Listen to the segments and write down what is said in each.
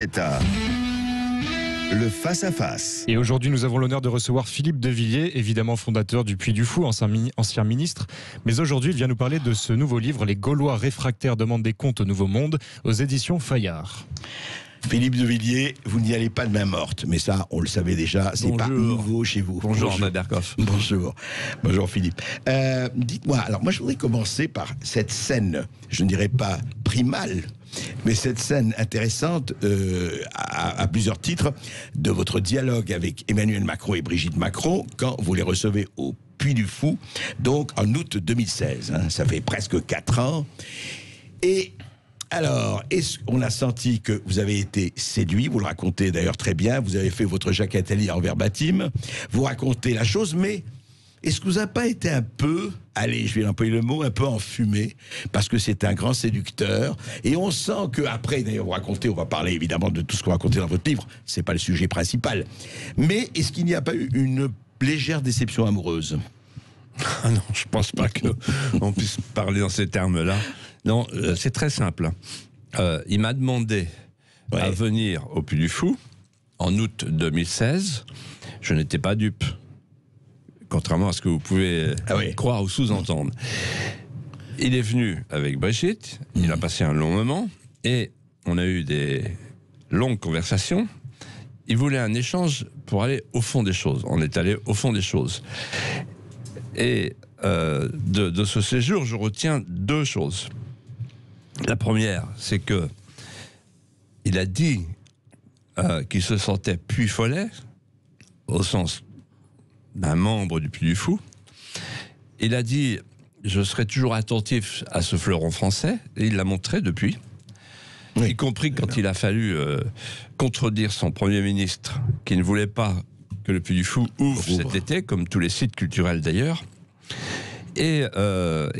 C'est le face-à-face. Et aujourd'hui, nous avons l'honneur de recevoir Philippe de Villiers, évidemment fondateur du Puy du Fou, ancien ministre. Mais aujourd'hui, il vient nous parler de ce nouveau livre, Les Gaulois réfractaires demandent des comptes au Nouveau Monde, aux éditions Fayard. Philippe de Villiers, vous n'y allez pas de main morte, mais ça, on le savait déjà, c'est pas nouveau chez vous. Bonjour, Maderkoff. Bonjour. Bonjour, Philippe. Dites-moi, alors moi, je voudrais commencer par cette scène, je ne dirais pas primale, mais cette scène intéressante, à plusieurs titres, de votre dialogue avec Emmanuel Macron et Brigitte Macron, quand vous les recevez au Puy du Fou, donc en août 2016. Ça fait presque 4 ans. Et alors, on a senti que vous avez été séduit, vous le racontez d'ailleurs très bien, vous avez fait votre Jacques Attali en verbatim, vous racontez la chose, mais est-ce que vous n'avez pas été un peu, allez, je vais employer le mot, un peu enfumé, parce que c'est un grand séducteur, et on sent qu'après, d'ailleurs, vous racontez, on va parler évidemment de tout ce que vous racontez dans votre livre, c'est pas le sujet principal, mais est-ce qu'il n'y a pas eu une légère déception amoureuse ? Ah non, je pense pas qu'on puisse parler dans ces termes-là. Non, c'est très simple. Il m'a demandé à venir au Puy du Fou en août 2016. Je n'étais pas dupe, contrairement à ce que vous pouvez croire ou sous-entendre. Il est venu avec Brigitte, il a passé un long moment, et on a eu des longues conversations. Il voulait un échange pour aller au fond des choses. On est allé au fond des choses. Et de ce séjour, je retiens 2 choses. La première, c'est que il a dit qu'il se sentait Puy Follet, au sens d'un membre du Puy du Fou. Il a dit « Je serai toujours attentif à ce fleuron français », et il l'a montré depuis, y compris quand il a fallu contredire son Premier ministre, qui ne voulait pas que le Puy du Fou ouvre cet été, comme tous les sites culturels d'ailleurs. Et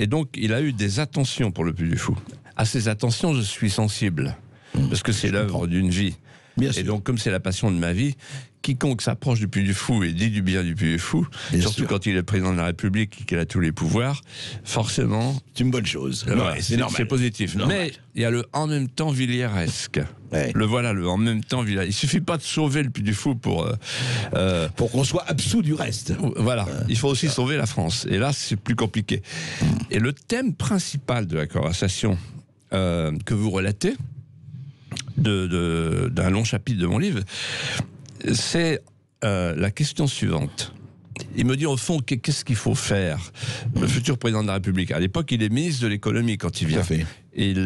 donc, il a eu des attentions pour le Puy du Fou. À ces attentions, je suis sensible, parce que c'est l'œuvre d'une vie. Et donc, comme c'est la passion de ma vie, quiconque s'approche du Puy du Fou et dit du bien du Puy du Fou, surtout quand il est président de la République et qu'il a tous les pouvoirs, forcément... C'est une bonne chose. C'est positif. Mais il y a le « en même temps » villiéresque. Le voilà, le « en même temps » villiers. Il suffit pas de sauver le Puy du Fou pour qu'on soit absous du reste. Voilà, il faut aussi sauver la France. Et là, c'est plus compliqué. Et le thème principal de la conversation que vous relatez, d'un long chapitre de mon livre, c'est la question suivante. Il me dit au fond, qu'est-ce qu'il faut faire ? Le futur président de la République, à l'époque, il est ministre de l'économie quand il vient. Il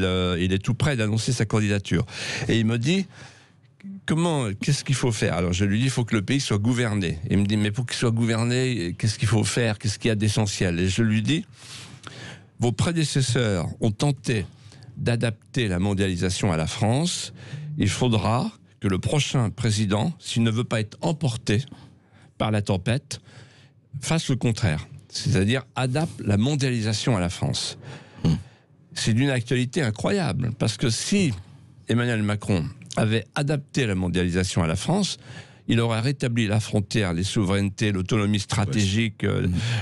est tout près d'annoncer sa candidature. Et il me dit, qu'est-ce qu'il faut faire ? Alors je lui dis, il faut que le pays soit gouverné. Il me dit, mais pour qu'il soit gouverné, qu'est-ce qu'il faut faire ? Qu'est-ce qu'il y a d'essentiel ? Et je lui dis, vos prédécesseurs ont tenté d'adapter la mondialisation à la France. Il faudra que le prochain président, s'il ne veut pas être emporté par la tempête, fasse le contraire. C'est-à-dire adapte la mondialisation à la France. C'est d'une actualité incroyable, parce que si Emmanuel Macron avait adapté la mondialisation à la France, il aurait rétabli la frontière, les souverainetés, l'autonomie stratégique,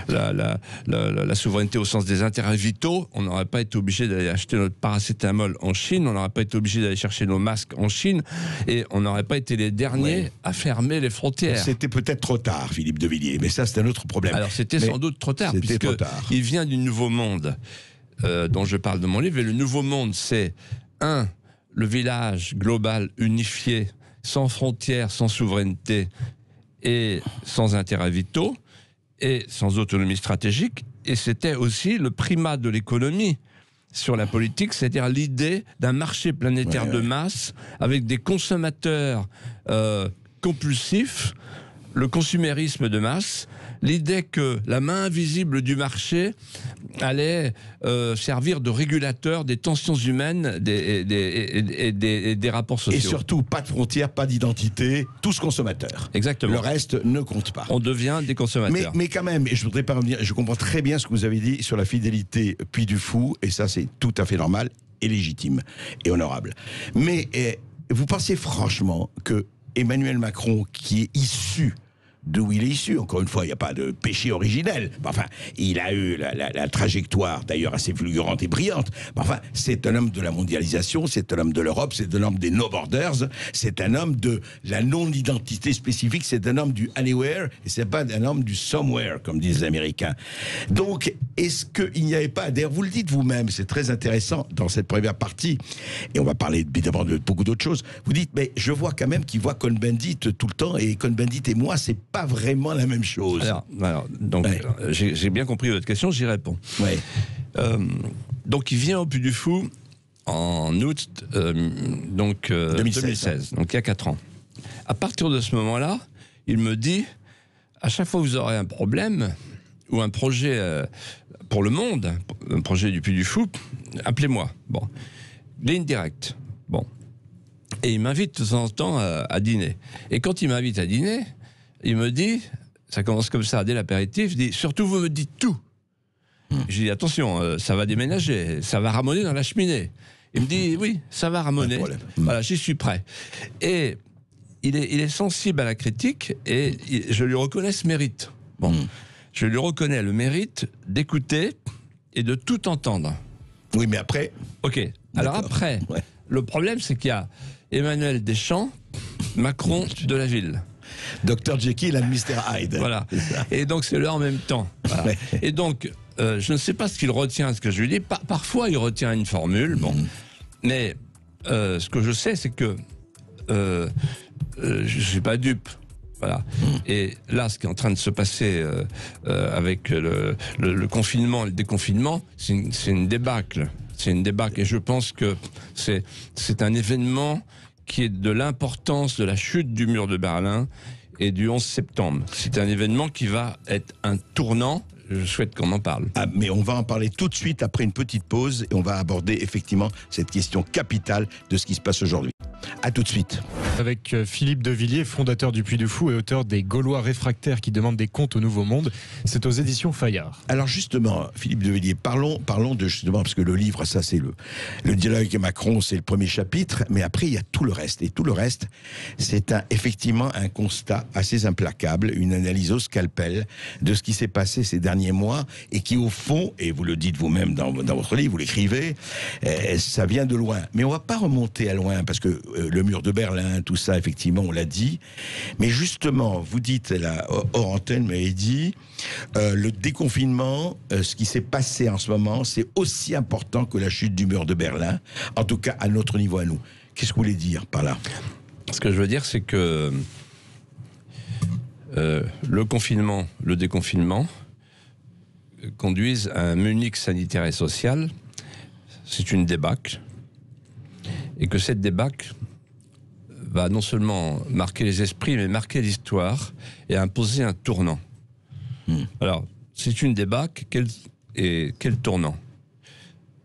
la souveraineté au sens des intérêts vitaux. On n'aurait pas été obligé d'aller acheter notre paracétamol en Chine, on n'aurait pas été obligé d'aller chercher nos masques en Chine, et on n'aurait pas été les derniers à fermer les frontières. C'était peut-être trop tard, Philippe de Villiers, mais ça c'est un autre problème. Alors c'était sans doute trop tard, puisqu'il vient du Nouveau Monde dont je parle de mon livre, et le Nouveau Monde, c'est le village global unifié, sans frontières, sans souveraineté et sans intérêts vitaux et sans autonomie stratégique. Et c'était aussi le primat de l'économie sur la politique, c'est-à-dire l'idée d'un marché planétaire de masse avec des consommateurs compulsifs, le consumérisme de masse, l'idée que la main invisible du marché allait servir de régulateur des tensions humaines et des rapports sociaux. Et surtout, pas de frontières, pas d'identité, tous consommateurs. Exactement. Le reste ne compte pas. On devient des consommateurs. Mais quand même, et je voudrais pas revenir, je comprends très bien ce que vous avez dit sur la fidélité Puy du Fou, et ça c'est tout à fait normal et légitime et honorable. Mais vous pensez franchement que Emmanuel Macron, qui est issu d'où il est issu. Encore une fois, il n'y a pas de péché originel. Enfin, il a eu la trajectoire, d'ailleurs, assez fulgurante et brillante. Enfin, c'est un homme de la mondialisation, c'est un homme de l'Europe, c'est un homme des no borders, c'est un homme de la non-identité spécifique, c'est un homme du anywhere, et c'est pas un homme du somewhere, comme disent les Américains. Donc, est-ce qu'il n'y avait pas, d'ailleurs, vous le dites vous-même, c'est très intéressant dans cette première partie, et on va parler évidemment de beaucoup d'autres choses, vous dites, mais je vois quand même qu'il voit Cohn-Bendit tout le temps, et Cohn-Bendit et moi, c'est pas vraiment la même chose. Alors donc, ouais. J'ai bien compris votre question, j'y réponds. Ouais. Donc, il vient au Puy du Fou en août 2016, donc il y a 4 ans. À partir de ce moment-là, il me dit, à chaque fois que vous aurez un problème ou un projet pour le monde, un projet du Puy du Fou, appelez-moi. Bon, ligne directe. Bon. Et il m'invite de temps en temps à dîner. Et quand il m'invite à dîner, il me dit, ça commence comme ça, dès l'apéritif, il dit, surtout vous me dites tout. J'ai dit, attention, ça va déménager, ça va ramoner dans la cheminée. Il me dit, oui, ça va ramoner. Voilà, j'y suis prêt. Et il est sensible à la critique et je lui reconnais ce mérite. Bon, je lui reconnais le mérite d'écouter et de tout entendre. Oui, mais après... Ok, alors après, ouais. Le problème, c'est qu'il y a Emmanuel Deschamps, Macron de la ville. Dr Jekyll et Mr Hyde. Voilà. Et donc, c'est là en même temps. Voilà. Ouais. Et donc, je ne sais pas ce qu'il retient, ce que je lui dis. Parfois, il retient une formule, bon. Mais ce que je sais, c'est que je ne suis pas dupe. Voilà. Et là, ce qui est en train de se passer avec le confinement, le déconfinement, c'est une débâcle. C'est une débâcle. Et je pense que c'est un événement qui est de l'importance de la chute du mur de Berlin et du 11 septembre. C'est un événement qui va être un tournant. Je souhaite qu'on en parle. Ah, mais on va en parler tout de suite après une petite pause et on va aborder effectivement cette question capitale de ce qui se passe aujourd'hui. À tout de suite. Avec Philippe de Villiers, fondateur du Puy du Fou et auteur des Gaulois réfractaires qui demandent des comptes au Nouveau Monde. C'est aux éditions Fayard. Alors justement, Philippe de Villiers, parlons de justement, parce que le livre, ça c'est le dialogue avec Macron, c'est le premier chapitre, mais après il y a tout le reste. Et tout le reste, c'est effectivement un constat assez implacable, une analyse au scalpel de ce qui s'est passé ces derniers mois et qui au fond, et vous le dites vous-même dans votre livre, vous l'écrivez, ça vient de loin. Mais on va pas remonter à loin parce que le mur de Berlin, tout ça, effectivement, on l'a dit. Mais justement, vous dites, là, hors antenne, vous m'avez dit, le déconfinement, ce qui s'est passé en ce moment, c'est aussi important que la chute du mur de Berlin, en tout cas à notre niveau à nous. Qu'est-ce que vous voulez dire par là? Ce que je veux dire, c'est que le confinement, le déconfinement, conduisent à un Munich sanitaire et social. C'est une débâcle. Et que cette débâcle va non seulement marquer les esprits, mais marquer l'histoire et imposer un tournant. Alors, c'est une débâcle. Quel tournant?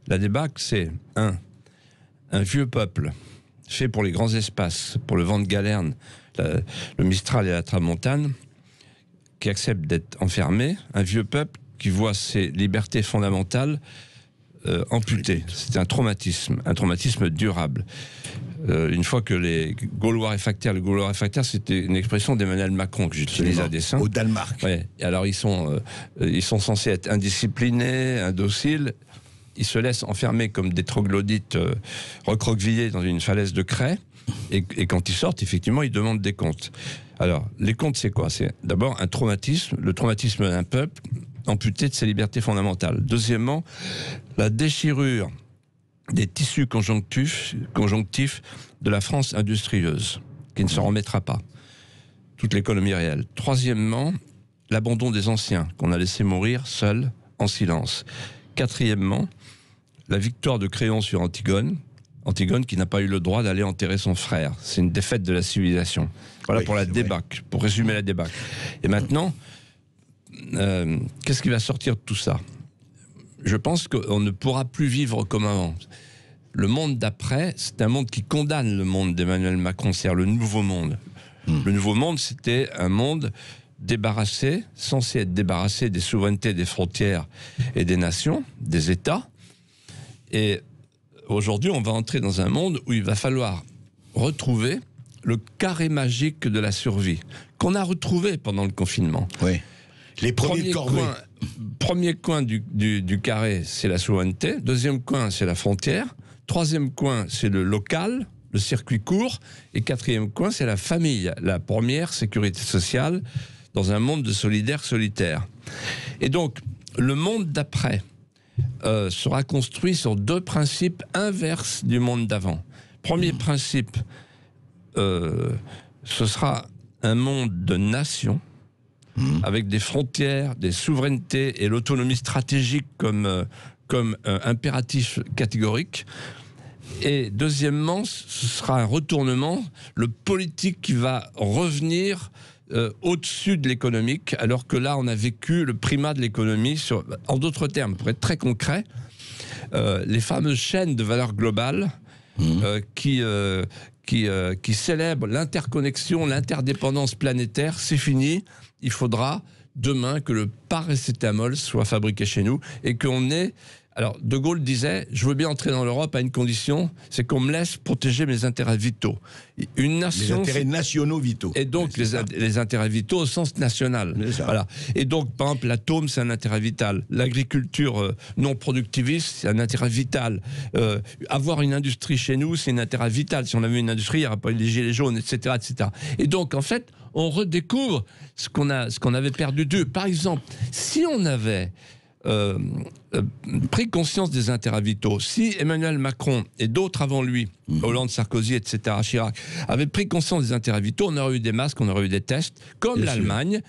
La débâcle, c'est un vieux peuple fait pour les grands espaces, pour le vent de galerne, le Mistral et la Tramontane, qui accepte d'être enfermé. Un vieux peuple qui voit ses libertés fondamentales amputées. C'est un traumatisme durable. Une fois que les Gaulois réfractaires, c'était une expression d'Emmanuel Macron que j'utilise à dessein. Au Danemark. Ouais. Et alors ils sont censés être indisciplinés, indociles. Ils se laissent enfermer comme des troglodytes recroquevillés dans une falaise de craie. Et quand ils sortent, effectivement, ils demandent des comptes. Alors, les comptes, c'est quoi? C'est d'abord un traumatisme, le traumatisme d'un peuple amputé de ses libertés fondamentales. Deuxièmement, la déchirure des tissus conjonctifs de la France industrieuse, qui ne s'en remettra pas. Toute l'économie réelle. Troisièmement, l'abandon des anciens, qu'on a laissé mourir seuls, en silence. Quatrièmement, la victoire de Créon sur Antigone qui n'a pas eu le droit d'aller enterrer son frère. C'est une défaite de la civilisation. Voilà pour la débâcle, pour résumer la débâcle. Et maintenant, qu'est-ce qui va sortir de tout ça? Je pense qu'on ne pourra plus vivre comme avant. Le monde d'après, c'est un monde qui condamne le monde d'Emmanuel Macron, c'est-à-dire le nouveau monde. Le nouveau monde, c'était un monde débarrassé, censé être débarrassé des souverainetés, des frontières et des nations, des États. Et aujourd'hui, on va entrer dans un monde où il va falloir retrouver le carré magique de la survie, qu'on a retrouvé pendant le confinement. Oui. Les premiers corvées. Premier coin du carré, c'est la souveraineté. Deuxième coin, c'est la frontière. Troisième coin, c'est le local, le circuit court. Et quatrième coin, c'est la famille, la première sécurité sociale dans un monde de solidaires solitaires. Et donc, le monde d'après sera construit sur deux principes inverses du monde d'avant. Premier principe, ce sera un monde de nations, avec des frontières, des souverainetés et l'autonomie stratégique comme impératif catégorique. Et deuxièmement, ce sera un retournement, le politique qui va revenir au-dessus de l'économique, alors que là, on a vécu le primat de l'économie. En d'autres termes, pour être très concret, les fameuses chaînes de valeur globale qui célèbrent l'interconnexion, l'interdépendance planétaire, c'est fini. Il faudra demain que le paracétamol soit fabriqué chez nous et qu'on ait... Alors, De Gaulle disait, je veux bien entrer dans l'Europe à une condition, c'est qu'on me laisse protéger mes intérêts vitaux. Une nation... Les intérêts nationaux vitaux. Et donc, les intérêts vitaux au sens national. Voilà. Et donc, par exemple, l'atome, c'est un intérêt vital. L'agriculture non productiviste, c'est un intérêt vital. Avoir une industrie chez nous, c'est un intérêt vital. Si on avait une industrie, il n'y aurait pas eu les gilets jaunes, etc., etc. Et donc, en fait, on redécouvre ce qu'on avait perdu d'eux. Par exemple, si on avait... pris conscience des intérêts vitaux. Si Emmanuel Macron et d'autres avant lui, Hollande, Sarkozy, etc., Chirac, avaient pris conscience des intérêts vitaux, on aurait eu des masques, on aurait eu des tests, comme l'Allemagne,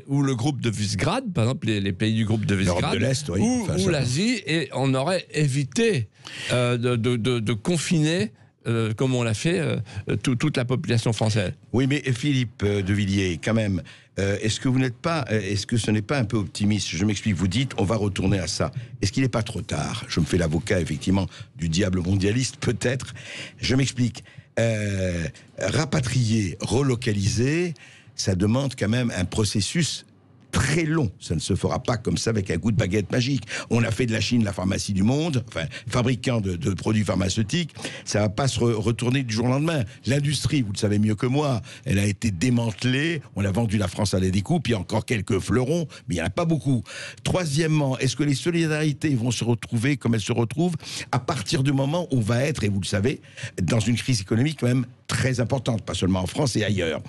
ou le groupe de Visegrad, par exemple les pays du groupe de Visegrad, de l'Est, oui. ou l'Asie, et on aurait évité de confiner comme on l'a fait, toute la population française. Oui, mais Philippe de Villiers, quand même, est-ce que ce n'est pas un peu optimiste? Je m'explique, vous dites, on va retourner à ça. Est-ce qu'il n'est pas trop tard? Je me fais l'avocat, effectivement, du diable mondialiste, peut-être. Je m'explique. Rapatrier, relocaliser, ça demande quand même un processus très long. Ça ne se fera pas comme ça avec un coup de baguette magique. On a fait de la Chine la pharmacie du monde, enfin, fabricant de produits pharmaceutiques. Ça ne va pas se retourner du jour au lendemain. L'industrie, vous le savez mieux que moi, elle a été démantelée. On a vendu la France à la découpe. Il y a encore quelques fleurons, mais il n'y en a pas beaucoup. Troisièmement, est-ce que les solidarités vont se retrouver comme elles se retrouvent à partir du moment où on va être, et vous le savez, dans une crise économique quand même très importante, pas seulement en France et ailleurs.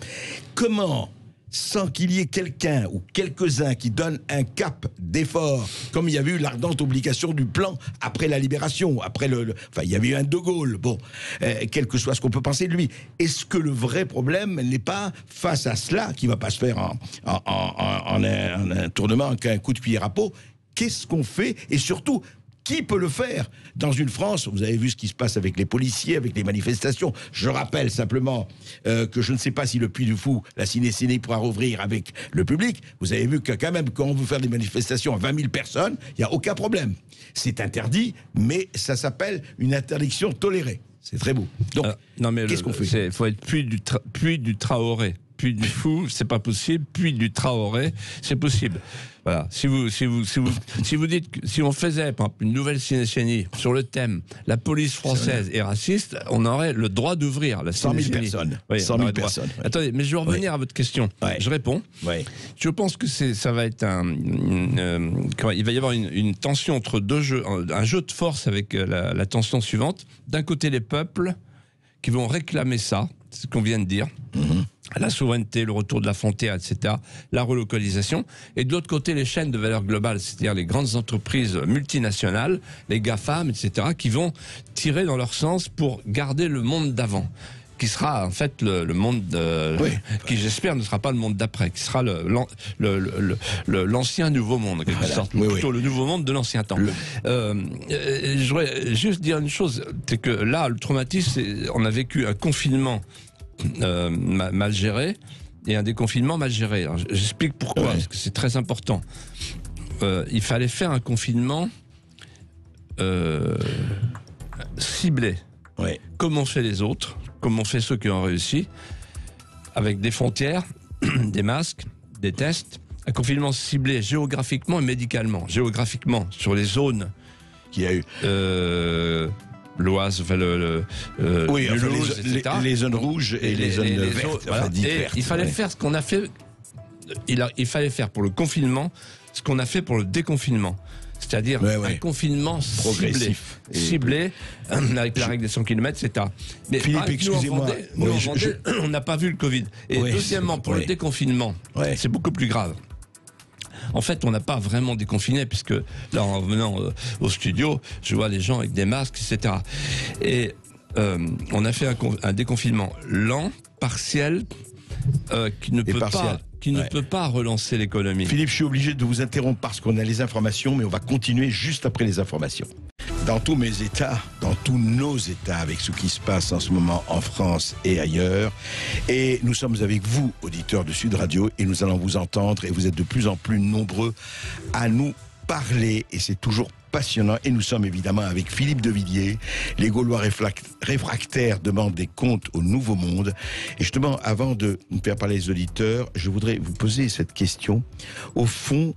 Comment, sans qu'il y ait quelqu'un ou quelques-uns qui donnent un cap d'effort, comme il y avait eu l'ardente obligation du plan après la libération, après enfin, il y avait eu un De Gaulle, bon, quel que soit ce qu'on peut penser de lui. Est-ce que le vrai problème n'est pas face à cela, qui ne va pas se faire en un tournement, qu'un coup de cuillère à peau? Qu'est-ce qu'on fait? Et surtout, qui peut le faire dans une France? Vous avez vu ce qui se passe avec les policiers, avec les manifestations. Je rappelle simplement que je ne sais pas si le Puy du Fou, la Ciné pourra rouvrir avec le public. Vous avez vu que quand même, quand on veut faire des manifestations à 20 000 personnes, il n'y a aucun problème. C'est interdit, mais ça s'appelle une interdiction tolérée. C'est très beau. Donc, qu'est-ce qu'on fait? Il faut être Puy du Traoré. Puy du Fou, c'est pas possible. Puy du Traoré, c'est possible. Voilà. Si vous dites que si on faisait par exemple, une nouvelle cinéchénie sur le thème la police française est raciste, on aurait le droit d'ouvrir la 100 000 cinéchénie. personnes. Oui, 100 000 personnes. Oui. Attendez, mais je vais revenir à votre question. Oui. Je réponds. Oui. Je pense que ça va être il va y avoir une tension entre deux jeux, un jeu de force avec la tension suivante. D'un côté, les peuples qui vont réclamer ça, c'est ce qu'on vient de dire. La souveraineté, le retour de la frontière, etc., la relocalisation. Et de l'autre côté, les chaînes de valeur globale, c'est-à-dire les grandes entreprises multinationales, les GAFAM, etc., qui vont tirer dans leur sens pour garder le monde d'avant, qui sera en fait le monde qui, j'espère, ne sera pas le monde d'après, qui sera l'ancien nouveau monde, en quelque sorte, plutôt le nouveau monde de l'ancien temps. Je voudrais juste dire une chose, c'est que là, le traumatisme, on a vécu un confinement mal géré et un déconfinement mal géré. Alors, j'explique pourquoi, parce que c'est très important. Il fallait faire un confinement ciblé, comme ont fait les autres, comme ont fait ceux qui ont réussi, avec des frontières, des masques, des tests, un confinement ciblé géographiquement et médicalement. Géographiquement, sur les zones qu'il y a eu l'Oise, enfin Oui, enfin, Mulhouse, etc. les zones rouges et les zones vertes. autres, Enfin, voilà. dites Et vertes, il fallait ouais. faire ce qu'on a fait. Il fallait faire pour le confinement ce qu'on a fait pour le déconfinement. C'est-à-dire un confinement progressif, ciblé avec la règle des 100 km, etc. Mais Philippe, pareil, excusez-moi. nous, en Vendée, on n'a pas vu le Covid. Et Oui, deuxièmement, pour le déconfinement, c'est beaucoup plus grave. En fait, on n'a pas vraiment déconfiné, puisque là, en venant au studio, je vois les gens avec des masques, etc. Et on a fait un déconfinement lent, partiel, qui ne peut pas relancer l'économie. Philippe, je suis obligé de vous interrompre parce qu'on a les informations, mais on va continuer juste après les informations. Dans tous mes États, dans tous nos États, avec ce qui se passe en ce moment en France et ailleurs. Et nous sommes avec vous, auditeurs de Sud Radio, et nous allons vous entendre, et vous êtes de plus en plus nombreux à nous parler, et c'est toujours passionnant. Et nous sommes évidemment avec Philippe de Villiers. Les Gaulois réfractaires demandent des comptes au Nouveau Monde. Et justement, avant de nous faire parler les auditeurs, je voudrais vous poser cette question. Au fond,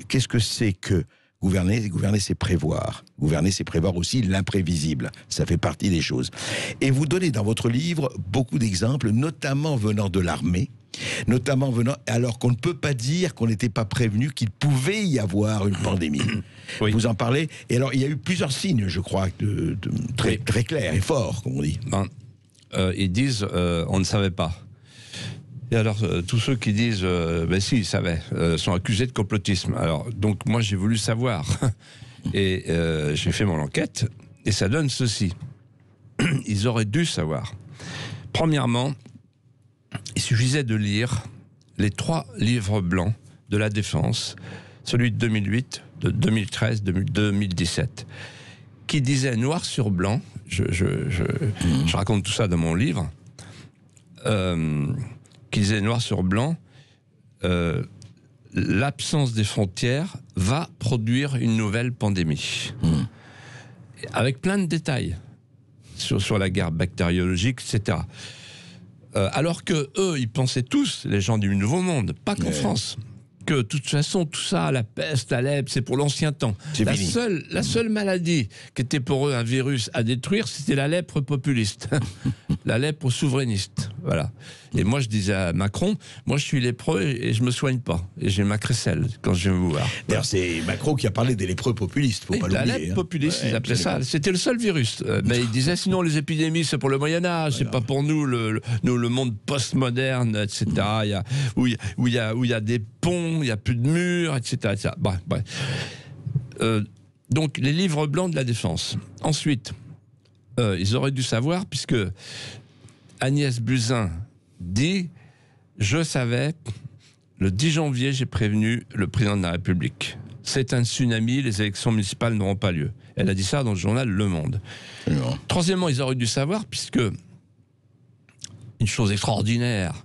qu'est-ce que c'est que gouverner? Gouverner, c'est prévoir. Gouverner, c'est prévoir aussi l'imprévisible. Ça fait partie des choses. Et vous donnez dans votre livre beaucoup d'exemples, notamment venant de l'armée, alors qu'on ne peut pas dire qu'on n'était pas prévenu qu'il pouvait y avoir une pandémie. Oui. Vous en parlez. Et alors, il y a eu plusieurs signes, je crois, très clairs et forts, comme on dit. Ils disent, on ne savait pas. Et alors, tous ceux qui disent, ben si, ils savaient, sont accusés de complotisme. Alors, donc, moi, j'ai voulu savoir. Et j'ai fait mon enquête, et ça donne ceci. Ils auraient dû savoir. Premièrement, il suffisait de lire les 3 livres blancs de la Défense, celui de 2008, de 2013, de 2017, qui disait noir sur blanc, je raconte tout ça dans mon livre, qui disait noir sur blanc, l'absence des frontières va produire une nouvelle pandémie. Avec plein de détails sur la guerre bactériologique, etc. Alors que eux, ils pensaient tous, les gens du Nouveau Monde, pas qu'en France, que de toute façon, tout ça, la peste, la lèpre, c'est pour l'ancien temps. La seule maladie qui était pour eux un virus à détruire, c'était la lèpre populiste, la lèpre souverainiste. Voilà. Et moi, je disais à Macron, moi, je suis lépreux et je me soigne pas. Et j'ai ma crécelle quand je viens vous voir. D'ailleurs, c'est Macron qui a parlé des lépreux populistes, faut pas l'oublier. La lèpre populiste, ils appelaient ça. C'était le seul virus. Mais il disait, sinon, les épidémies, c'est pour le Moyen-Âge, c'est pas pour nous, le monde postmoderne, etc. Où il y a des ponts, il n'y a plus de murs, etc. Donc, les livres blancs de la Défense. Ensuite, ils auraient dû savoir, puisque Agnès Buzyn dit « Je savais, le 10 janvier, j'ai prévenu le président de la République. C'est un tsunami, les élections municipales n'auront pas lieu. » Elle a dit ça dans le journal Le Monde. Troisièmement, ils auraient dû savoir, puisque une chose extraordinaire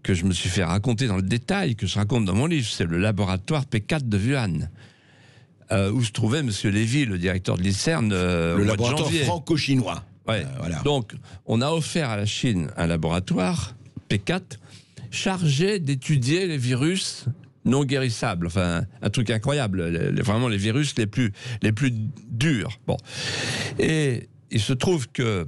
que je me suis fait raconter dans le détail, que je raconte dans mon livre, c'est le laboratoire P4 de Wuhan, où se trouvait M. Lévy, le directeur de l'INSERM, le laboratoire franco-chinois. Ouais. Donc, on a offert à la Chine un laboratoire, P4, chargé d'étudier les virus non guérissables. Enfin, un truc incroyable. Vraiment les virus les plus durs. Bon. Et il se trouve que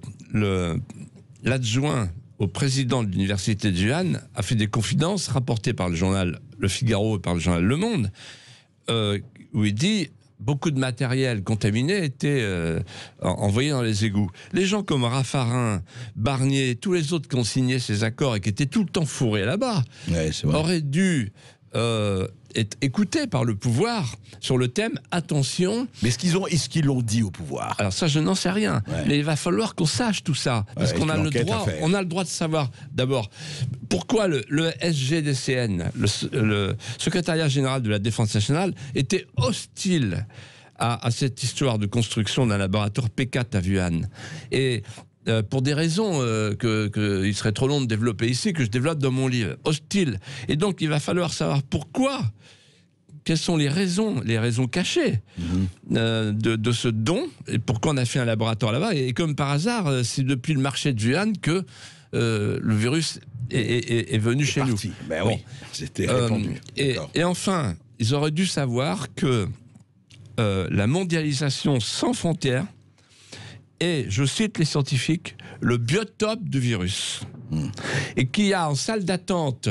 l'adjoint au président de l'université de Wuhan a fait des confidences rapportées par le journal Le Figaro et par le journal Le Monde, où il dit beaucoup de matériel contaminé était envoyé dans les égouts. Les gens comme Raffarin, Barnier, tous les autres qui ont signé ces accords et qui étaient tout le temps fourrés là-bas, auraient dû être écoutés par le pouvoir sur le thème « Attention ». Mais est-ce qu'ils l'ont dit au pouvoir? Alors ça, je n'en sais rien. Mais il va falloir qu'on sache tout ça. Parce qu'on a le droit de savoir, d'abord, pourquoi le SGDCN, le secrétariat général de la Défense nationale, était hostile à cette histoire de construction d'un laboratoire P4 à Wuhan. Et pour des raisons qu'il serait trop long de développer ici, que je développe dans mon livre, hostile. Et donc, il va falloir savoir pourquoi, quelles sont les raisons cachées de ce don, et pourquoi on a fait un laboratoire là-bas. Et comme par hasard, c'est depuis le marché de Wuhan que le virus est venu chez nous. Ben oui, c'était répandu. Et enfin, ils auraient dû savoir que la mondialisation sans frontières est, je cite les scientifiques, le biotope du virus. Et qui a en salle d'attente,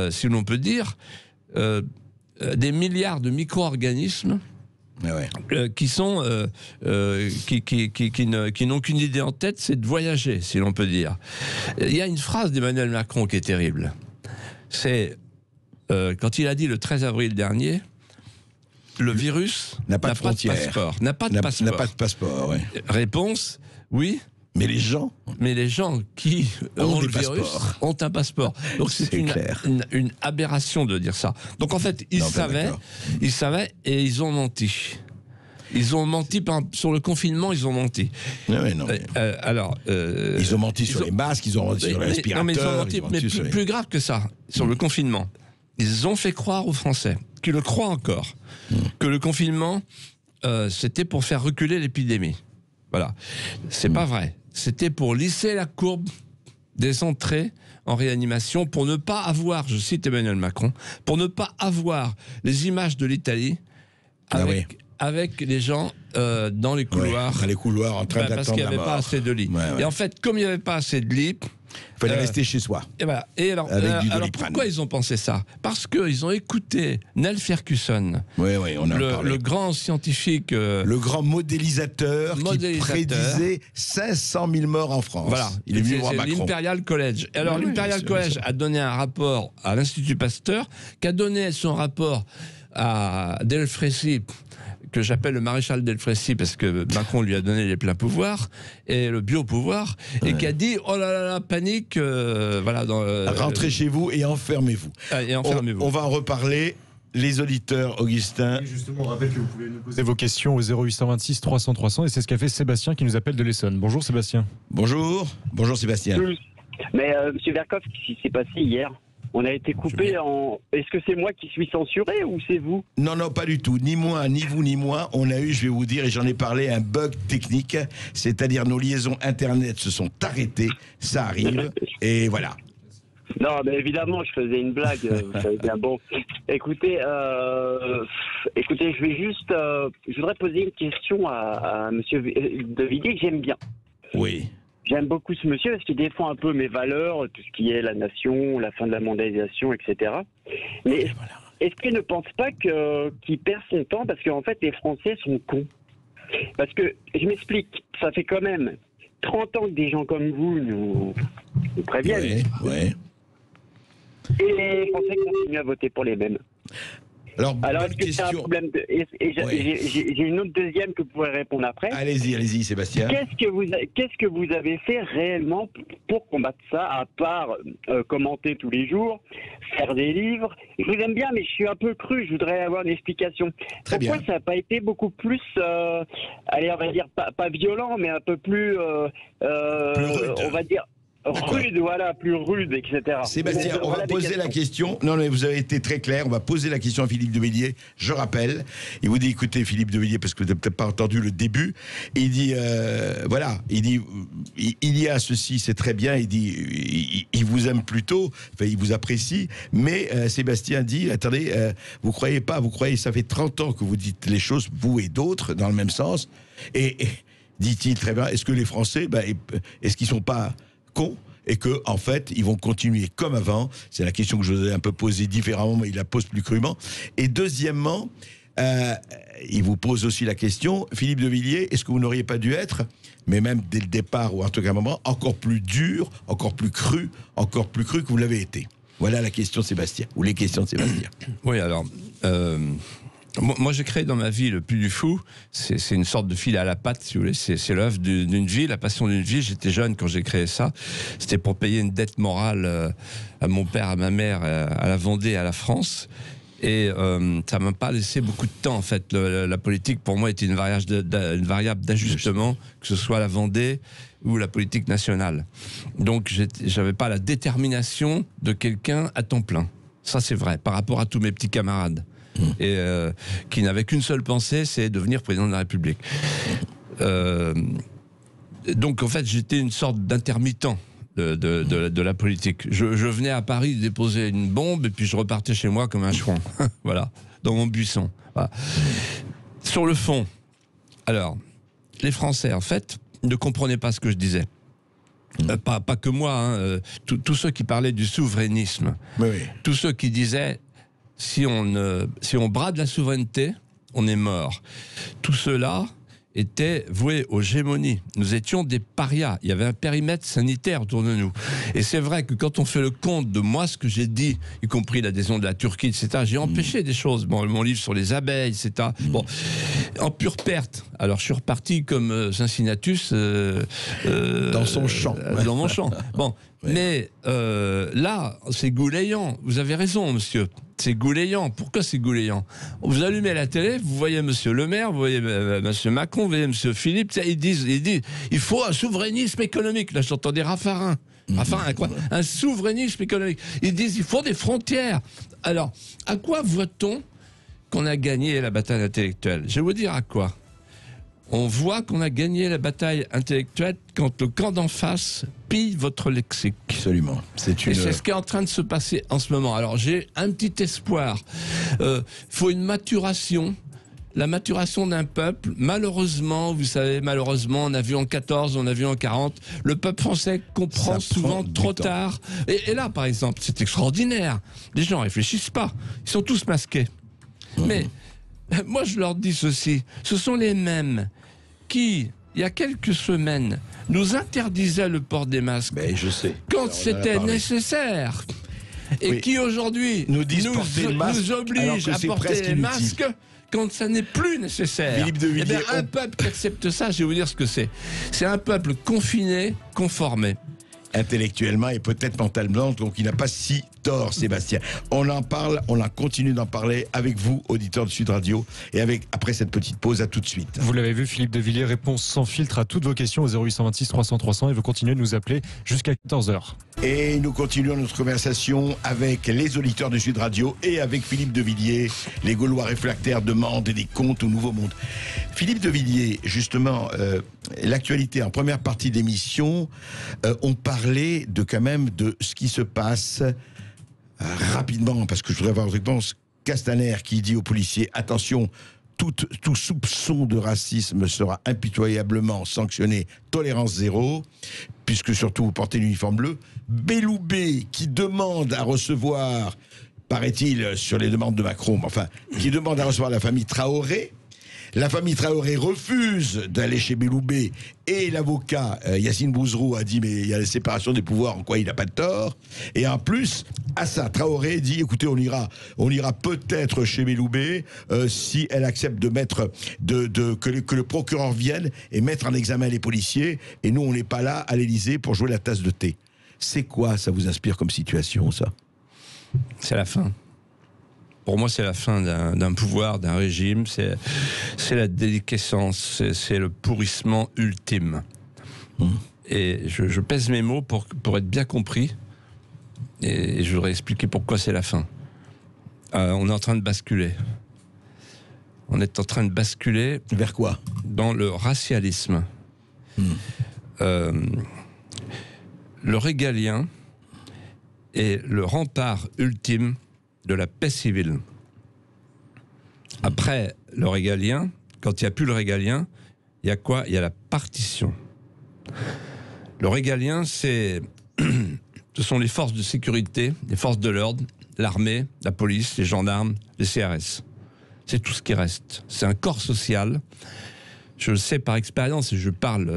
si l'on peut dire, des milliards de micro-organismes qui sont qui n'ont qu'une idée en tête, c'est de voyager, si l'on peut dire. Il y a une phrase d'Emmanuel Macron qui est terrible. C'est quand il a dit le 13 avril dernier, le virus n'a pas de passeport. N'a pas de passeport, ouais. Réponse, oui. Mais les gens qui ont le virus ont un passeport. Donc c'est une aberration de dire ça. Donc en fait, ils savaient et ils ont menti. Ils ont menti sur le confinement, ils ont menti. Ils ont menti sur les masques, ils ont menti sur les respirateurs. Non, mais ils ont menti, mais plus grave que ça, sur le confinement. Ils ont fait croire aux Français, qui le croient encore, que le confinement, c'était pour faire reculer l'épidémie. Voilà. C'est pas vrai. C'était pour lisser la courbe des entrées en réanimation, pour ne pas avoir, je cite Emmanuel Macron, pour ne pas avoir les images de l'Italie avec les gens dans les couloirs. Dans les couloirs en train d'attendre la mort. Parce qu'il n'y avait pas assez de lits. Et en fait, comme il n'y avait pas assez de lits, il fallait rester chez soi. Et voilà. Et alors pourquoi ils ont pensé ça? Parce qu'ils ont écouté Neil Ferguson, le grand scientifique, le grand modélisateur qui prédisait 500 000 morts en France. Voilà. Il est venu voir Macron. L'Imperial College. Alors l'Imperial College a donné un rapport à l'Institut Pasteur, qui a donné son rapport à Delfrécy, que j'appelle le maréchal Delfrécy parce que Macron lui a donné les pleins pouvoirs et le bio-pouvoir, et qui a dit oh là là, panique, rentrez chez vous et enfermez-vous. On va en reparler. Les auditeurs, Augustin. Et justement, on rappelle que vous pouvez nous poser vos questions au 0826 300 300, et c'est ce qu'a fait Sébastien qui nous appelle de l'Essonne. Bonjour Sébastien. Bonjour Sébastien. Mais Monsieur Verkov, ce qui s'est passé hier, on a été coupé en... Est-ce que c'est moi qui suis censuré ou c'est vous? Non, pas du tout. Ni moi, ni vous, ni moi. On a eu, je vais vous dire, et j'en ai parlé, un bug technique. C'est-à-dire nos liaisons Internet se sont arrêtées. Ça arrive. Et voilà. Non, mais évidemment, je faisais une blague. Vous savez bien. Bon, écoutez, je vais juste... je voudrais poser une question à Monsieur De Villiers, que j'aime bien. Oui. J'aime beaucoup ce monsieur parce qu'il défend un peu mes valeurs, tout ce qui est la nation, la fin de la mondialisation, etc. Mais est-ce qu'il ne pense pas qu'il perd son temps parce qu'en fait les Français sont cons? Parce que, je m'explique, ça fait quand même 30 ans que des gens comme vous nous préviennent. Oui. Et les Français continuent à voter pour les mêmes. Alors est-ce que c'est un problème j'ai une autre deuxième que vous pourrez répondre après. Allez-y, Sébastien. Qu'est-ce que vous avez fait réellement pour combattre ça, à part commenter tous les jours, faire des livres? Je vous aime bien, mais je suis un peu cru, je voudrais avoir une explication. Pourquoi ça n'a pas été beaucoup plus, allez, on va dire, pas violent, mais un peu plus on va dire... rude, plus rude, etc. Sébastien, on va poser la question. Non, mais vous avez été très clair. On va poser la question à Philippe de Villiers. Je rappelle. Il vous dit, écoutez, Philippe de Villiers, parce que vous n'avez peut-être pas entendu le début. Il dit, il y a ceci, c'est très bien. Il dit, il vous aime plutôt. Enfin, il vous apprécie. Mais Sébastien dit, attendez, vous croyez, ça fait 30 ans que vous dites les choses, vous et d'autres, dans le même sens. Et dit-il très bien, est-ce que les Français, est-ce qu'ils sont pas et que en fait ils vont continuer comme avant? C'est la question que je vous ai un peu posée différemment, mais il la pose plus crûment. Et deuxièmement, il vous pose aussi la question, Philippe de Villiers, est-ce que vous n'auriez pas dû être, mais même dès le départ ou en tout cas un moment, encore plus dur, encore plus cru que vous l'avez été? Voilà la question de Sébastien, ou les questions de Sébastien. Oui, alors... moi, j'ai créé dans ma vie le Puy du Fou. C'est une sorte de fil à la patte, si vous voulez. C'est l'œuvre d'une vie, la passion d'une vie. J'étais jeune quand j'ai créé ça. C'était pour payer une dette morale à mon père, à ma mère, à la Vendée, à la France. Et ça m'a pas laissé beaucoup de temps, en fait. La politique, pour moi, était une variable d'ajustement, que ce soit la Vendée ou la politique nationale. Donc, j'avais pas la détermination de quelqu'un à temps plein. Ça, c'est vrai, par rapport à tous mes petits camarades. Et qui n'avait qu'une seule pensée, c'est devenir président de la République. Donc en fait, j'étais une sorte d'intermittent de la politique. Je venais à Paris déposer une bombe et puis je repartais chez moi comme un chouan, voilà, dans mon buisson. Voilà. Sur le fond, alors, les Français, en fait, ne comprenaient pas ce que je disais. Pas que moi, hein, tous ceux qui parlaient du souverainisme, tous ceux qui disaient si on brade la souveraineté, on est mort. Tout cela était voué aux gémonies. Nous étions des parias. Il y avait un périmètre sanitaire autour de nous. Et c'est vrai que quand on fait le compte de moi, ce que j'ai dit, y compris l'adhésion de la Turquie, etc., j'ai empêché des choses. Bon, mon livre sur les abeilles, etc. Bon, en pure perte. Alors, je suis reparti comme Cincinnatus dans son champ. Dans mon champ. Bon, mais là, c'est goulayant. Vous avez raison, monsieur. C'est goulayant. Pourquoi c'est goulayant? Vous allumez la télé, vous voyez monsieur Le Maire, vous voyez monsieur Macron, vous voyez monsieur Philippe, ils disent il faut un souverainisme économique. Là, j'entendais Raffarin. Raffarin, quoi? Un souverainisme économique. Ils disent il faut des frontières. Alors, à quoi voit-on qu'on a gagné la bataille intellectuelle? Je vais vous dire à quoi. On voit qu'on a gagné la bataille intellectuelle quand le camp d'en face pille votre lexique. Absolument. Et c'est ce qui est en train de se passer en ce moment. Alors j'ai un petit espoir. Faut une maturation. La maturation d'un peuple, malheureusement, vous savez, malheureusement, on a vu en 14, on a vu en 40, le peuple français comprend souvent trop tard. Et là, par exemple, c'est extraordinaire. Les gens réfléchissent pas. Ils sont tous masqués. Mais moi, je leur dis ceci. Ce sont les mêmes qui, il y a quelques semaines, nous interdisaient le port des masques. Mais je sais. Quand c'était nécessaire. Et qui aujourd'hui nous obligent à porter les masques quand ça n'est plus nécessaire. Philippe de Villiers, eh bien, un peuple qui accepte ça, je vais vous dire ce que c'est. C'est un peuple confiné, conformé. Intellectuellement et peut-être mentalement, donc il n'a pas si tort, Sébastien. On en parle, on en continue d'en parler avec vous, auditeurs de Sud Radio, et après cette petite pause, à tout de suite. Vous l'avez vu, Philippe de Villiers, réponse sans filtre à toutes vos questions au 0826 300 300 et vous continuez de nous appeler jusqu'à 14h. Et nous continuons notre conversation avec les auditeurs de Sud Radio et avec Philippe de Villiers. Les Gaulois réfractaires demandent des comptes au Nouveau Monde. Philippe de Villiers, justement, l'actualité en première partie d'émission, on parlait quand même de ce qui se passe rapidement, parce que je voudrais avoir votre réponse. Castaner qui dit aux policiers, attention, tout soupçon de racisme sera impitoyablement sanctionné, tolérance zéro, puisque surtout vous portez l'uniforme bleu. Belloubet qui demande à recevoir, paraît-il, sur les demandes de Macron, enfin, qui demande à recevoir la famille Traoré. La famille Traoré refuse d'aller chez Belloubet et l'avocat Yassine Bouzrou a dit mais il y a la séparation des pouvoirs, en quoi il n'a pas de tort. Et en plus, Assa Traoré dit écoutez, on ira peut-être chez Belloubet si elle accepte de mettre que le procureur vienne et mettre en examen les policiers, et nous on n'est pas là à l'Élysée pour jouer la tasse de thé. C'est quoi, ça vous inspire comme situation, ça? C'est la fin. Pour moi, c'est la fin d'un pouvoir, d'un régime, c'est la déliquescence, c'est le pourrissement ultime. Et je pèse mes mots pour être bien compris, et je voudrais expliquer pourquoi c'est la fin. On est en train de basculer. On est en train de basculer... Vers quoi? Dans le racialisme. Le régalien est le rempart ultime de la paix civile. Après le régalien, quand il n'y a plus le régalien, il y a quoi? Il y a la partition. Le régalien, ce sont les forces de sécurité, les forces de l'ordre, l'armée, la police, les gendarmes, les CRS. C'est tout ce qui reste. C'est un corps social. Je le sais par expérience et je parle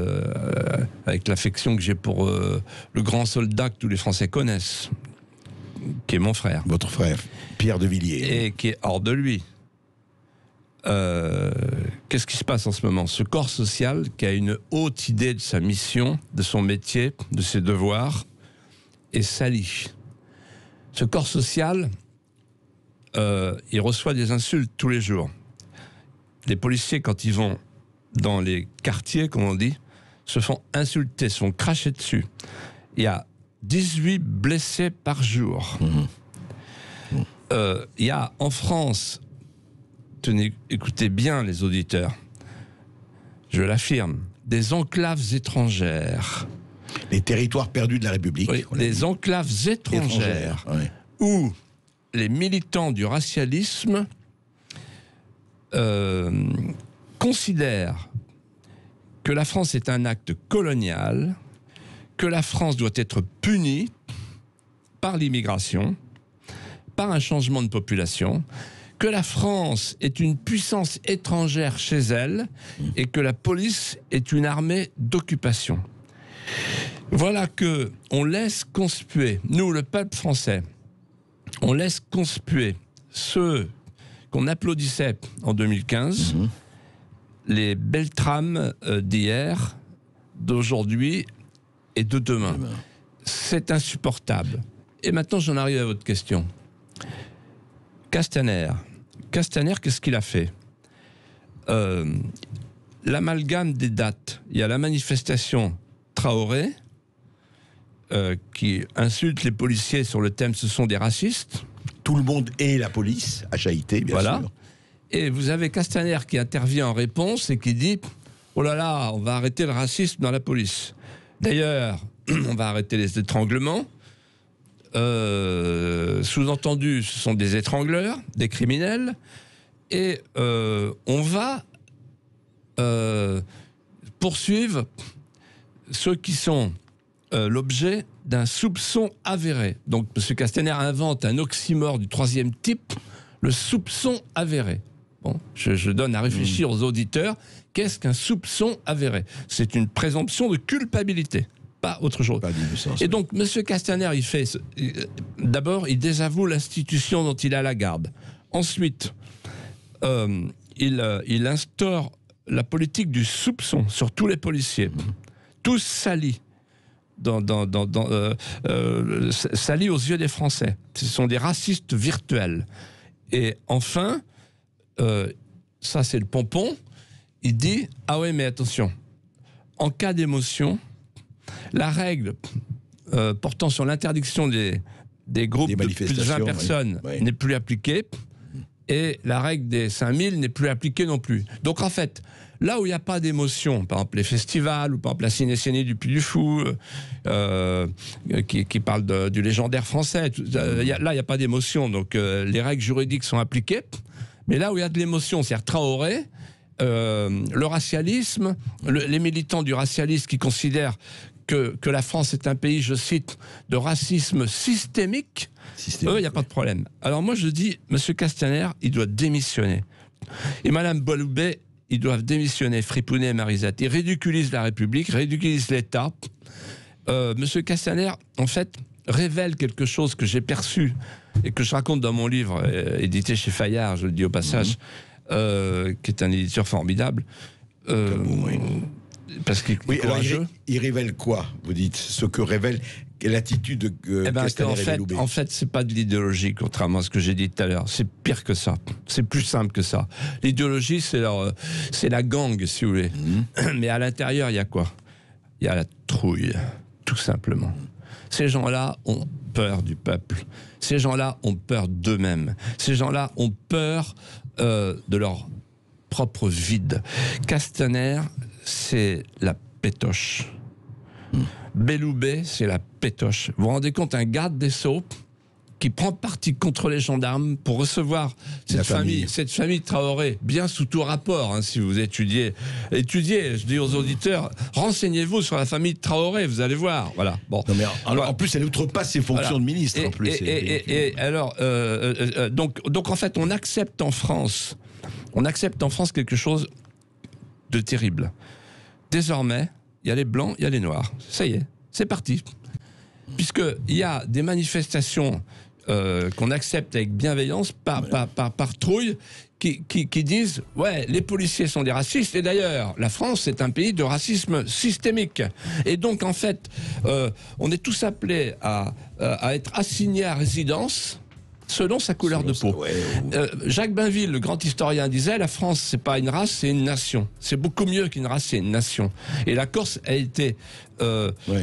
avec l'affection que j'ai pour le grand soldat que tous les Français connaissent, qui est mon frère. Votre frère, Pierre de Villiers. Et qui est hors de lui. Qu'est-ce qui se passe en ce moment? Ce corps social qui a une haute idée de sa mission, de son métier, de ses devoirs, est sali. Ce corps social, il reçoit des insultes tous les jours. Les policiers, quand ils vont dans les quartiers, comme on dit, se font insulter, se font cracher dessus. Il y a 18 blessés par jour. Il y a en France, tenez, écoutez bien les auditeurs, je l'affirme, des enclaves étrangères. Les territoires perdus de la République. Oui, des enclaves étrangères. Ouais. Où les militants du racialisme considèrent que la France est un acte colonial, que la France doit être punie par l'immigration, par un changement de population, que la France est une puissance étrangère chez elle et que la police est une armée d'occupation. Voilà que on laisse conspuer, nous le peuple français, on laisse conspuer ceux qu'on applaudissait en 2015, les belles trames d'hier, d'aujourd'hui et de demain. C'est insupportable. Et maintenant, j'en arrive à votre question. Castaner, qu'est-ce qu'il a fait? L'amalgame des dates. Il y a la manifestation Traoré, qui insulte les policiers sur le thème « ce sont des racistes ». Tout le monde et la police, HAIT, bien sûr. Et vous avez Castaner qui intervient en réponse et qui dit « oh là là, on va arrêter le racisme dans la police ». D'ailleurs, on va arrêter les étranglements. Sous-entendu, ce sont des étrangleurs, des criminels. Et on va poursuivre ceux qui sont l'objet d'un soupçon avéré. Donc, M. Castaner invente un oxymore du troisième type, le soupçon avéré. Bon, je donne à réfléchir aux auditeurs. Qu'est-ce qu'un soupçon avéré? C'est une présomption de culpabilité, pas autre chose. Pas et donc, M. Castaner, il fait... D'abord, il désavoue l'institution dont il a la garde. Ensuite, il instaure la politique du soupçon sur tous les policiers. Tous salis. Salis aux yeux des Français. Ce sont des racistes virtuels. Et enfin, ça c'est le pompon, il dit « Ah ouais, mais attention, en cas d'émotion, la règle portant sur l'interdiction des groupes de plus de 20 personnes n'est plus appliquée, et la règle des 5000 n'est plus appliquée non plus. » Donc en fait, là où il n'y a pas d'émotion, par exemple les festivals, ou par exemple la Ciné du Puy du Fou, qui parle du légendaire français, là il n'y a pas d'émotion, donc les règles juridiques sont appliquées. Mais là où il y a de l'émotion, c'est-à-dire Traoré, le racialisme, les militants du racialisme qui considèrent que la France est un pays, je cite, de racisme systémique, eux, il n'y a pas de problème. Alors moi je dis, M. Castaner, il doit démissionner. Et Mme Belloubet, ils doivent démissionner, Fripounet et Marisate. Ils ridiculisent la République, ridiculisent l'État. Monsieur Castaner, en fait, révèle quelque chose que j'ai perçu et que je raconte dans mon livre, édité chez Fayard, je le dis au passage, qui est un éditeur formidable. Parce qu'il est courageux. Alors, il révèle quoi, vous dites? Ce que révèle l'attitude de Castaner et Belloubet. En fait, c'est pas de l'idéologie, contrairement à ce que j'ai dit tout à l'heure. C'est pire que ça. C'est plus simple que ça. L'idéologie, c'est la gangue, si vous voulez. Mais à l'intérieur, il y a quoi? Il y a la trouille, tout simplement. Ces gens-là ont peur du peuple. Ces gens-là ont peur d'eux-mêmes. Ces gens-là ont peur de leur propre vide. Castaner, c'est la pétoche. Belloubet, c'est la pétoche. Vous vous rendez compte, un garde des Sceaux qui prend parti contre les gendarmes pour recevoir cette famille Traoré, bien sous tout rapport, hein, si vous étudiez, je dis aux auditeurs, renseignez-vous sur la famille Traoré, vous allez voir, voilà. Bon. Non mais en plus, elle outrepasse ses fonctions de ministre, en plus. Donc en fait, on accepte en France quelque chose de terrible. Désormais, il y a les blancs, il y a les noirs. Ça y est, c'est parti. Puisqu'il y a des manifestations qu'on accepte avec bienveillance, par trouille, qui disent « Ouais, les policiers sont des racistes. » Et d'ailleurs, la France, c'est un pays de racisme systémique. Et donc, en fait, on est tous appelés à être assignés à résidence selon sa couleur de peau. Jacques Bainville, le grand historien, disait « La France, c'est pas une race, c'est une nation. C'est beaucoup mieux qu'une race, c'est une nation. » Et la Corse a été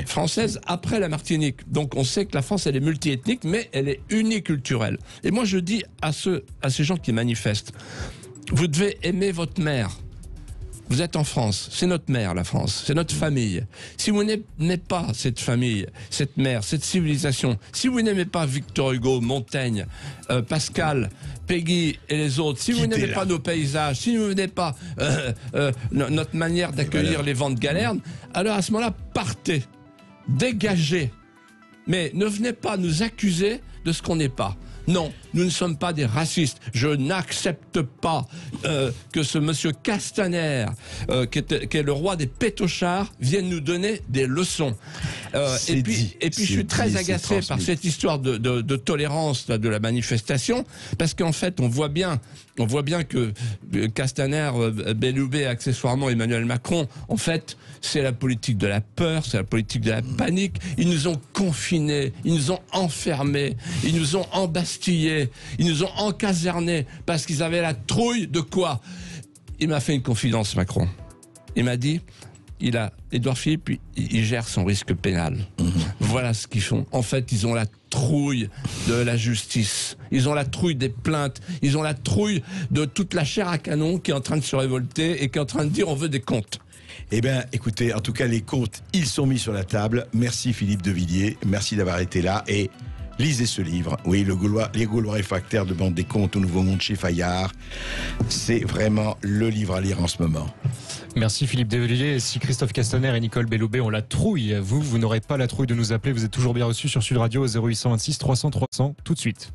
française après la Martinique. Donc on sait que la France, elle est multiethnique, mais elle est uniculturelle. Et moi, je dis à ces gens qui manifestent, vous devez aimer votre mère. Vous êtes en France, c'est notre mère, la France, c'est notre famille. Si vous n'aimez pas cette famille, cette mère, cette civilisation, si vous n'aimez pas Victor Hugo, Montaigne, Pascal, Peggy et les autres, si vous n'aimez pas nos paysages, si vous n'aimez pas notre manière d'accueillir les vents de Galerne, alors à ce moment-là, partez, dégagez. Mais ne venez pas nous accuser de ce qu'on n'est pas. Non, nous ne sommes pas des racistes. Je n'accepte pas que ce monsieur Castaner, qui est le roi des pétochards, vienne nous donner des leçons. Et puis je suis très agacé par cette histoire de tolérance là, de la manifestation, parce qu'en fait, on voit bien que Castaner, Belloubet, accessoirement Emmanuel Macron, en fait, c'est la politique de la peur, c'est la politique de la panique. Ils nous ont confinés, ils nous ont enfermés, ils nous ont embastillés, ils nous ont encasernés parce qu'ils avaient la trouille de quoi? Il m'a fait une confidence, Macron. Il m'a dit, Édouard Philippe, il gère son risque pénal. Voilà ce qu'ils font. En fait, ils ont la trouille de la justice. Ils ont la trouille des plaintes. Ils ont la trouille de toute la chair à canon qui est en train de se révolter et qui est en train de dire on veut des comptes. Eh bien, écoutez, en tout cas, les comptes, ils sont mis sur la table. Merci Philippe de Villiers. Merci d'avoir été là. Et lisez ce livre. Oui, les Gaulois réfractaires demandent des comptes au Nouveau Monde chez Fayard. C'est vraiment le livre à lire en ce moment. Merci Philippe de Villiers. Si Christophe Castaner et Nicole Belloubet ont la trouille, vous n'aurez pas la trouille de nous appeler. Vous êtes toujours bien reçus sur Sud Radio 0826 300 300 tout de suite.